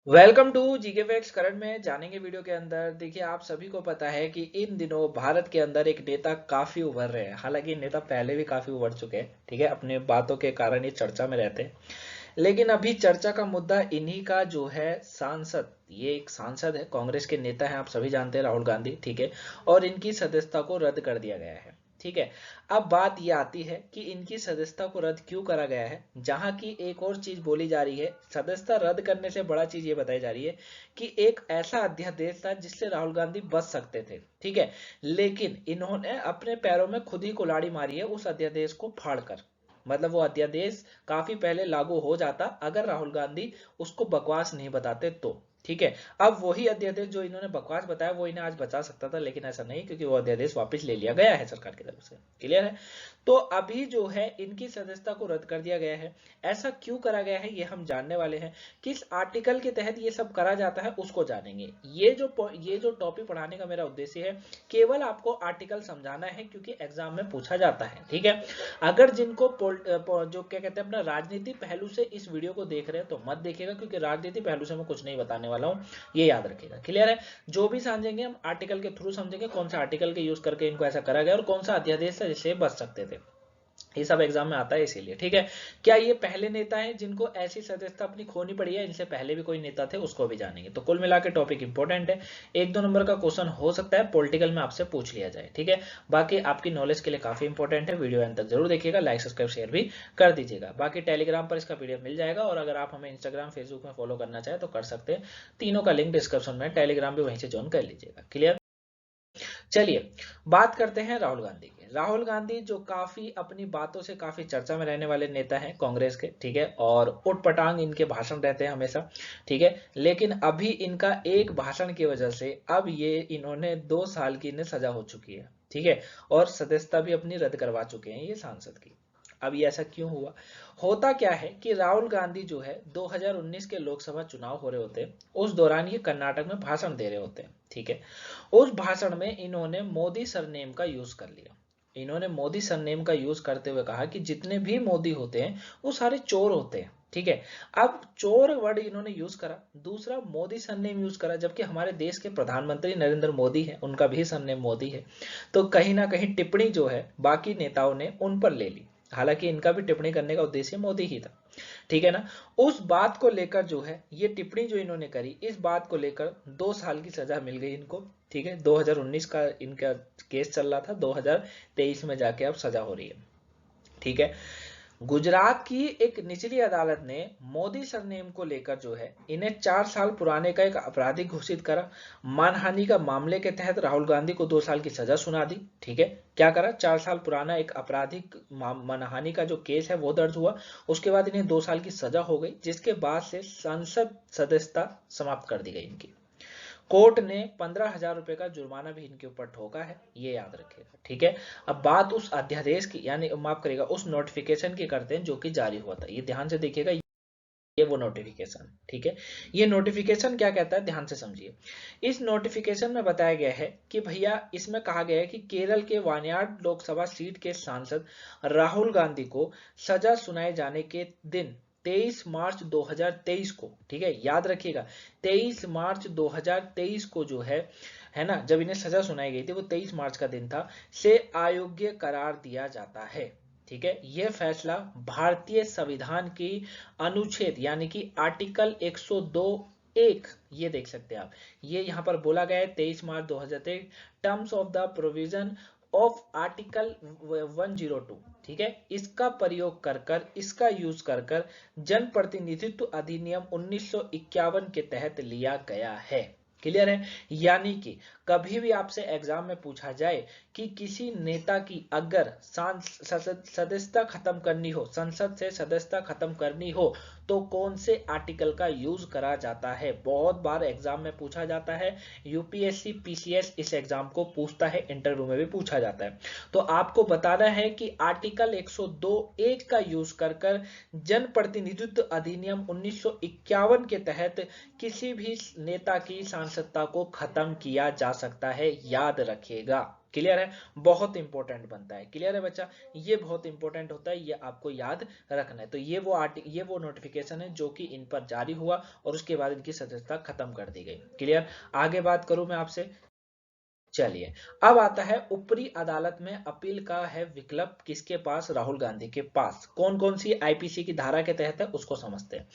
Welcome to GK facts. Current में जानेंगे video के अंदर। देखिए, आप सभी को पता है कि इन दिनों भारत के अंदर एक नेता काफी उभर रहे हैं। हालांकि नेता पहले भी काफी उभर चुके हैं, ठीक है, अपने बातों के कारण ये चर्चा में रहते हैं। लेकिन अभी चर्चा का मुद्दा इन्हीं का जो है सांसद। ये एक सांसद है, कांग्रेस के नेता हैं, आप सभी जानते हैं, राहुल गांधी, ठीक है। और इनकी सदस्यता को रद्द कर दिया गया है, ठीक है। अब बात ये आती है कि इनकी सदस्यता को रद्द क्यों करा गया है। जहां की एक और चीज बोली जा रही है, सदस्यता रद्द करने से बड़ा चीज ये बताई जा रही है कि एक ऐसा अध्यादेश था जिससे राहुल गांधी बच सकते थे, ठीक है। लेकिन इन्होंने अपने पैरों में खुद ही कुल्हाड़ी मारी है उस अध्यादेश को फाड़कर। मतलब वो अध्यादेश काफी पहले लागू हो जाता अगर राहुल गांधी उसको बकवास नहीं बताते तो, ठीक है। अब वही अध्यादेश जो इन्होंने बकवास बताया वो इन्हें आज बचा सकता था, लेकिन ऐसा नहीं, क्योंकि वो अध्यादेश वापस ले लिया गया है सरकार की तरफ से। क्लियर है। तो अभी जो है इनकी सदस्यता को रद्द कर दिया गया है। ऐसा क्यों करा गया है ये हम जानने वाले हैं। किस आर्टिकल के तहत ये सब करा जाता है उसको जानेंगे। ये जो टॉपिक पढ़ाने का मेरा उद्देश्य है, केवल आपको आर्टिकल समझाना है, क्योंकि एग्जाम में पूछा जाता है, ठीक है। अगर जिनको जो क्या कहते हैं अपना राजनीति पहलू से इस वीडियो को देख रहे हैं तो मत देखिएगा, क्योंकि राजनीति पहलू से मैं कुछ नहीं बताने वाला हूं, ये याद रखिएगा। क्लियर है। जो भी समझेंगे हम आर्टिकल के थ्रू समझेंगे, कौन सा आर्टिकल के यूज करके इनको ऐसा करा गया और कौन सा अध्यादेश था जिससे बच सकते थे। ये सब एग्जाम में आता है, इसीलिए, ठीक है। क्या ये पहले नेता हैं जिनको ऐसी सदस्यता अपनी खोनी पड़ी है? इनसे पहले भी कोई नेता थे, उसको भी जानेंगे। तो कुल मिला के टॉपिक इंपॉर्टेंट है। एक दो नंबर का क्वेश्चन हो सकता है पॉलिटिकल में आपसे पूछ लिया जाए, ठीक है। बाकी आपकी नॉलेज के लिए काफी इंपॉर्टेंट है। वीडियो अंत तक जरूर देखिएगा, लाइक सब्सक्राइब शेयर भी कर दीजिएगा। बाकी टेलीग्राम पर इसका पीडीएफ मिल जाएगा, और अगर आप हमें इंस्टाग्राम फेसबुक में फॉलो करना चाहे तो कर सकते हैं। तीनों का लिंक डिस्क्रिप्शन में, टेलीग्राम भी वहीं से ज्वाइन कर लीजिएगा। क्लियर। चलिए, बात करते हैं राहुल गांधी की। राहुल गांधी जो काफी अपनी बातों से काफी चर्चा में रहने वाले नेता हैं कांग्रेस के, ठीक है। और उटपटांग इनके भाषण रहते हैं हमेशा, ठीक है। लेकिन अभी इनका एक भाषण की वजह से अब ये इन्होंने 2 साल की इन्हें सजा हो चुकी है, ठीक है। और सदस्यता भी अपनी रद्द करवा चुके हैं ये सांसद की। अब ये ऐसा क्यों हुआ? होता क्या है कि राहुल गांधी जो है 2019 के लोकसभा चुनाव हो रहे होते हैं, उस दौरान ये कर्नाटक में भाषण दे रहे होते हैं, ठीक है। उस भाषण में इन्होंने मोदी सरनेम का यूज कर लिया। इन्होंने मोदी सरनेम का यूज करते हुए कहा कि जितने भी मोदी होते हैं वो सारे चोर होते हैं, ठीक है। अब चोर वर्ड इन्होंने यूज करा, दूसरा मोदी सरनेम यूज करा, जबकि हमारे देश के प्रधानमंत्री नरेंद्र मोदी हैं, उनका भी सरनेम मोदी है। तो कहीं ना कहीं टिप्पणी जो है बाकी नेताओं ने उन पर ले ली। हालांकि इनका भी टिप्पणी करने का उद्देश्य मोदी ही था, ठीक है ना। उस बात को लेकर जो है ये टिप्पणी जो इन्होंने करी, इस बात को लेकर 2 साल की सजा मिल गई इनको, ठीक है। 2019 का इनका केस चल रहा था, 2023 में जाके अब सजा हो रही है, ठीक है। गुजरात की एक निचली अदालत ने मोदी सरनेम को लेकर जो है इन्हें 4 साल पुराने का एक आपराधिक घोषित करा। मानहानि का मामले के तहत राहुल गांधी को 2 साल की सजा सुना दी, ठीक है। क्या करा? 4 साल पुराना एक आपराधिक मानहानि का जो केस है वो दर्ज हुआ। उसके बाद इन्हें 2 साल की सजा हो गई, जिसके बाद से संसद सदस्यता समाप्त कर दी गई इनकी। कोर्ट ने 15,000 रुपए का जुर्माना भी इनके ऊपर ठोका है, ये याद रखिएगा, ठीक है। अब बात उस अध्यादेश की, यानी माफ करिएगा उस नोटिफिकेशन की करते हैं जो कि जारी हुआ था। ये ध्यान से देखिएगा, ये वो नोटिफिकेशन, ठीक है। ये नोटिफिकेशन क्या कहता है, ध्यान से समझिए। इस नोटिफिकेशन में बताया गया है कि भैया, इसमें कहा गया है कि केरल के वायनाड लोकसभा सीट के सांसद राहुल गांधी को सजा सुनाए जाने के दिन 23 मार्च 2023 को, ठीक है, याद रखिएगा, 23 मार्च 2023 को जो है ना, जब इन्हें सजा सुनाई गई थी वो 23 मार्च का दिन था, से अयोग्य करार दिया जाता है, ठीक है। यह फैसला भारतीय संविधान की अनुच्छेद यानी कि आर्टिकल 102 एक, ये देख सकते हैं आप, ये यहां पर बोला गया है 23 मार्च 2023, terms of the provision of article 102, ठीक है, इसका प्रयोग कर इसका यूज कर जन प्रतिनिधित्व अधिनियम 1951 के तहत लिया गया है। क्लियर है। यानी कि कभी भी आपसे एग्जाम में पूछा जाए कि किसी नेता की अगर सदस्यता खत्म करनी हो, संसद से सदस्यता खत्म करनी हो, तो कौन से आर्टिकल का यूज करा जाता है, बहुत बार एग्जाम में पूछा जाता है। यूपीएससी पीसीएस इस एग्जाम को पूछता है, इंटरव्यू में भी पूछा जाता है। तो आपको बताना है कि आर्टिकल 102 एज का यूज कर जन प्रतिनिधित्व अधिनियम 1951 के तहत किसी भी नेता की सांसद सांसदता को खत्म किया जा सकता है, याद रखिएगा। क्लियर है, बहुत इंपॉर्टेंट बनता है। क्लियर है बच्चा, ये बहुत इंपॉर्टेंट होता है, ये आपको याद रखना है। तो ये वो नोटिफिकेशन है जो कि इन पर जारी हुआ और उसके बाद इनकी सदस्यता खत्म कर दी गई। क्लियर, आगे बात करूं मैं आपसे। चलिए, अब आता है ऊपरी अदालत में अपील का है विकल्प किसके पास? राहुल गांधी के पास। कौन कौन सी आईपीसी की धारा के तहत है उसको समझते हैं।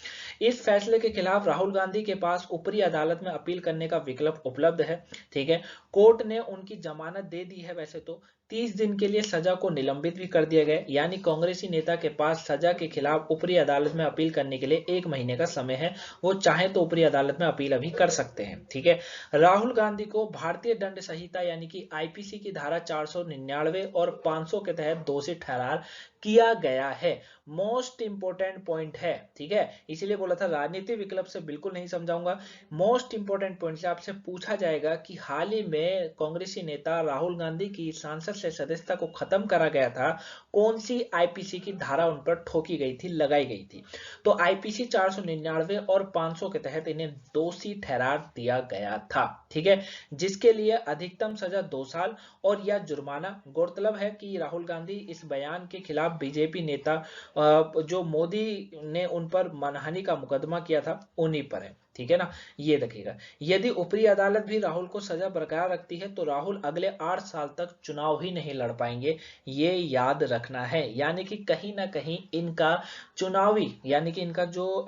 इस फैसले के खिलाफ राहुल गांधी के पास ऊपरी अदालत में अपील करने का विकल्प उपलब्ध है। ठीक है, कोर्ट ने उनकी जमानत दे दी है। वैसे तो 30 दिन के लिए सजा को निलंबित भी कर दिया गया, यानी कांग्रेसी नेता के पास सजा के खिलाफ ऊपरी अदालत में अपील करने के लिए 1 महीने का समय है। वो चाहे तो ऊपरी अदालत में अपील अभी कर सकते हैं। ठीक है, राहुल गांधी को भारतीय दंड संहिता यानी कि आईपीसी की धारा 499 और 500 के तहत दोषी ठहरार किया गया है। मोस्ट इंपोर्टेंट पॉइंट है। ठीक है, इसीलिए बोला था राजनीति विकल्प से बिल्कुल नहीं समझाऊंगा। मोस्ट इंपोर्टेंट पॉइंट से आपसे पूछा जाएगा कि हाल ही में कांग्रेसी नेता राहुल गांधी की सांसद से सदस्यता को खत्म करा गया था, कौन सी आईपीसी की धारा उन पर ठोकी गई थी, लगाई गई थी? तो आईपीसी 499 और 500 के तहत इन्हें दोषी ठहरा दिया गया था। ठीक है, जिसके लिए अधिकतम सजा 2 साल और या जुर्माना। गौरतलब है कि राहुल गांधी इस बयान के खिलाफ बीजेपी नेता जो मोदी ने उन पर मानहानि का मुकदमा किया था उन्हीं पर है। ठीक है ना, ये देखिएगा। यदि ऊपरी अदालत भी राहुल को सजा बरकरार रखती है तो राहुल अगले 8 साल तक चुनाव ही नहीं लड़ पाएंगे, ये याद रखना है। यानी कि कहीं ना कहीं इनका चुनावी यानी कि इनका जो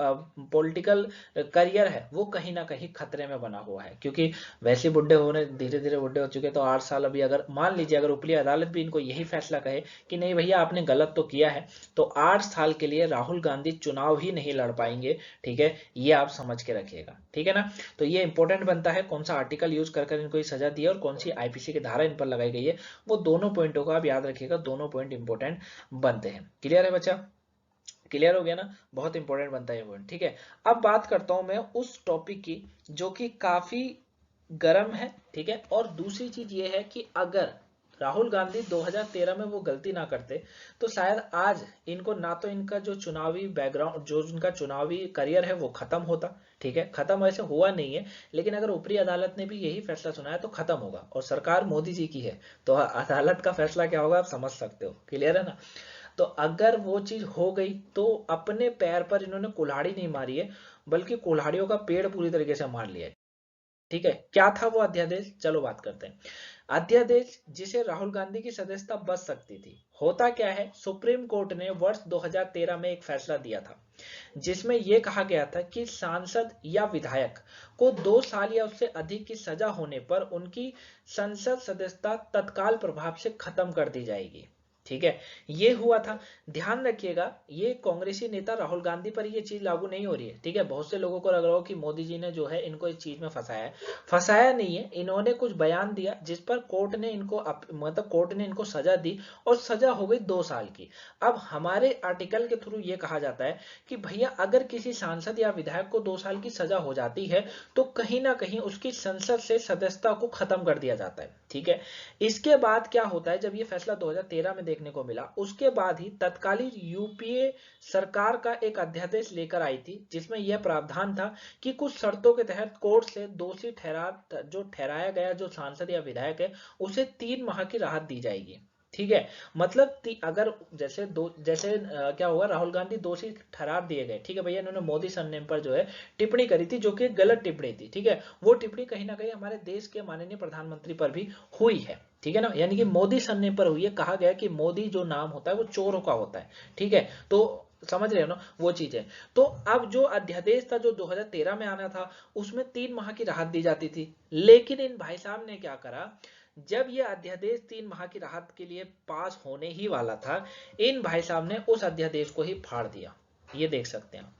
पॉलिटिकल करियर है वो कहीं ना कहीं खतरे में बना हुआ है, क्योंकि वैसे बुढ़े होने धीरे धीरे बुढ़े हो चुके। तो 8 साल अभी अगर मान लीजिए अगर ऊपरी अदालत भी इनको यही फैसला कहे कि नहीं भैया आपने गलत तो किया है, तो 8 साल के लिए राहुल गांधी चुनाव ही नहीं लड़ पाएंगे। ठीक है, ये आप समझ के रखिएगा। ठीक है ना, तो ये इंपॉर्टेंट बनता है कौन सा आर्टिकल यूज कर इनको ये सजा दी है और कौन सी आईपीसी की धारा इन पर लगाई गई है। वो दोनों पॉइंटों को आप याद रखिएगा, दोनों पॉइंट इंपॉर्टेंट बनते हैं। क्लियर है बच्चा, क्लियर हो गया ना, बहुत इंपॉर्टेंट बनता है ये पॉइंट। ठीक है, अब बात करता हूं मैं उस टॉपिक की जो कि काफी गर्म है। ठीक है, और दूसरी चीज ये है कि अगर राहुल गांधी 2013 में वो गलती ना करते तो शायद आज इनको ना तो इनका जो चुनावी बैकग्राउंड जो इनका चुनावी करियर है वो खत्म होता। ठीक है, खत्म वैसे हुआ नहीं है, लेकिन अगर ऊपरी अदालत ने भी यही फैसला सुनाया तो खत्म होगा। और सरकार मोदी जी की है तो अदालत का फैसला क्या होगा आप समझ सकते हो। क्लियर है ना, तो अगर वो चीज हो गई तो अपने पैर पर इन्होंने कुल्हाड़ी नहीं मारी है, बल्कि कुल्हाड़ियों का पेड़ पूरी तरीके से मार लिया है। ठीक है, क्या था वो अध्यादेश, चलो बात करते हैं। अध्यादेश जिसे राहुल गांधी की सदस्यता बच सकती थी। होता क्या है, सुप्रीम कोर्ट ने वर्ष 2013 में एक फैसला दिया था जिसमें यह कहा गया था कि सांसद या विधायक को 2 साल या उससे अधिक की सजा होने पर उनकी संसद सदस्यता तत्काल प्रभाव से खत्म कर दी जाएगी। ठीक है, ये हुआ था। ध्यान रखिएगा, ये कांग्रेसी नेता राहुल गांधी पर ये चीज लागू नहीं हो रही है। ठीक है, बहुत से लोगों को लग रहा हो कि मोदी जी ने जो है इनको इस चीज में फंसाया है। फंसाया नहीं है, इन्होंने कुछ बयान दिया जिस पर कोर्ट ने इनको मतलब कोर्ट ने इनको सजा दी और सजा हो गई 2 साल की। अब हमारे आर्टिकल के थ्रू ये कहा जाता है कि भैया अगर किसी सांसद या विधायक को 2 साल की सजा हो जाती है तो कहीं ना कहीं उसकी संसद से सदस्यता को खत्म कर दिया जाता है। ठीक है, इसके बाद क्या होता है, जब ये फैसला 2013 में देखने को मिला उसके बाद ही तत्कालीन यूपीए सरकार का एक अध्यादेश लेकर आई थी जिसमें यह प्रावधान था कि कुछ शर्तों के तहत कोर्ट से दोषी ठहराया गया जो सांसद या विधायक है उसे 3 माह की राहत दी जाएगी। ठीक है, मतलब अगर जैसे क्या हुआ, राहुल गांधी दोषी ठहरार दिए गए। ठीक है भैया, इन्होंने मोदी सरनेम पर जो है टिप्पणी करी थी जो कि गलत टिप्पणी थी। ठीक है, वो टिप्पणी कहीं ना कहीं हमारे देश के माननीय प्रधानमंत्री पर भी हुई है। ठीक है ना, यानी कि मोदी सरनेम पर हुई है। कहा गया कि मोदी जो नाम होता है वो चोरों का होता है। ठीक है, तो समझ रहे हो ना वो चीज है। तो अब जो अध्यादेश था जो 2013 में आना था उसमें 3 माह की राहत दी जाती थी, लेकिन इन भाई साहब ने क्या करा, जब ये अध्यादेश 3 माह की राहत के लिए पास होने ही वाला था, इन भाई साहब ने उस अध्यादेश को ही फाड़ दिया। ये देख सकते हैं,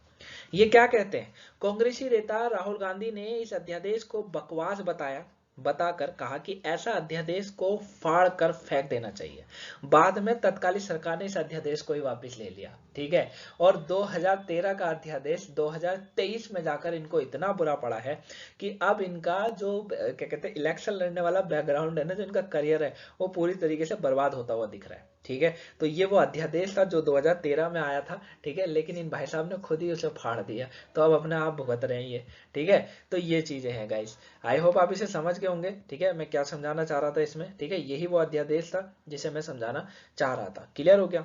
ये क्या कहते हैं, कांग्रेसी नेता राहुल गांधी ने इस अध्यादेश को बकवास बताकर कहा कि ऐसा अध्यादेश को फाड़ कर फेंक देना चाहिए। बाद में तत्कालीन सरकार ने इस अध्यादेश को ही वापस ले लिया। ठीक है, और 2013 का अध्यादेश 2023 में जाकर इनको इतना बुरा पड़ा है कि अब इनका जो क्या कहते हैं इलेक्शन लड़ने वाला बैकग्राउंड है ना, जो इनका करियर है वो पूरी तरीके से बर्बाद होता हुआ दिख रहा है। ठीक है। तो ये वो अध्यादेश था जो 2013 में आया था, ठीक है, लेकिन इन भाई साहब ने खुद ही उसे फाड़ दिया, तो अब अपने आप भुगत रहे हैं ये, ठीक है। तो ये चीजें हैं गाइस, आई होप आप इसे समझ गए होंगे, ठीक है, मैं क्या समझाना चाह रहा था इसमें, ठीक है। यही वो अध्यादेश था जिसे मैं समझाना चाह रहा था। क्लियर हो गया।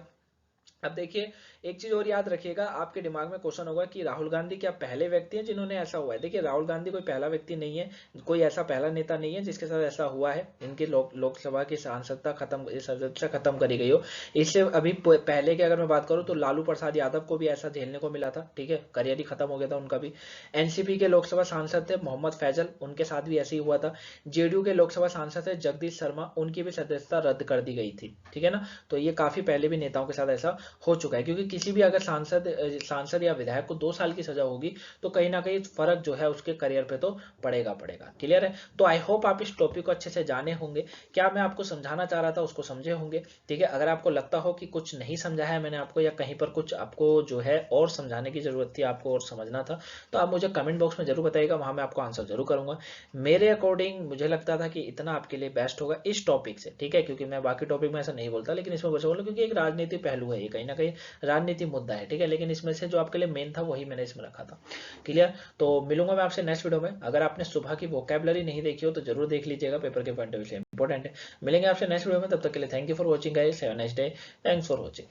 अब देखिए, एक चीज और याद रखिएगा, आपके दिमाग में क्वेश्चन होगा कि राहुल गांधी क्या पहले व्यक्ति हैं जिन्होंने ऐसा हुआ है। देखिए, राहुल गांधी कोई पहला व्यक्ति नहीं है, कोई ऐसा पहला नेता नहीं है जिसके साथ ऐसा हुआ है, इनकी लोकसभा की सांसदता खत्म, सदस्यता खत्म करी गई हो। इससे अभी पहले की अगर मैं बात करूं तो लालू प्रसाद यादव को भी ऐसा झेलने को मिला था, ठीक है, करियर ही खत्म हो गया था उनका भी। एनसीपी के लोकसभा सांसद थे मोहम्मद फैजल, उनके साथ भी ऐसे ही हुआ था। जेडीयू के लोकसभा सांसद थे जगदीश शर्मा, उनकी भी सदस्यता रद्द कर दी गई थी, ठीक है ना। तो ये काफी पहले भी नेताओं के साथ ऐसा हो चुका है, क्योंकि किसी भी अगर सांसद या विधायक को 2 साल की सजा होगी तो कहीं ना कहीं फर्क जो है उसके करियर पे तो पड़ेगा पड़ेगा। क्लियर है। तो आई होप आप इस टॉपिक को अच्छे से जाने होंगे, क्या मैं आपको समझाना चाह रहा था उसको समझे होंगे, ठीक है। अगर आपको लगता हो कि कुछ नहीं समझा है मैंने आपको, या कहीं पर कुछ आपको जो है और समझाने की जरूरत थी, आपको और समझना था, तो आप मुझे कमेंट बॉक्स में जरूर बताइएगा, वहां मैं आपको आंसर जरूर करूंगा। मेरे अकॉर्डिंग मुझे लगता था कि इतना आपके लिए बेस्ट होगा इस टॉपिक से, ठीक है, क्योंकि मैं बाकी टॉपिक में ऐसा नहीं बोलता, लेकिन इसमें बस बोला क्योंकि एक राजनीति पहलू है, ये कहीं ना कहीं राजनीति मुद्दा है, ठीक है। लेकिन इसमें से जो आपके लिए मेन था वही मैंने इसमें रखा था। क्लियर। तो मिलूंगा मैं आपसे नेक्स्ट वीडियो में। अगर आपने सुबह की वोकैबुलरी नहीं देखी हो तो जरूर देख लीजिएगा, पेपर के पॉइंट ऑफ व्यू से इंपॉर्टेंट है। मिलेंगे आपसे नेक्स्ट वीडियो में, तब तक के लिए thank you for watching guys, have a nice day, thanks for watching.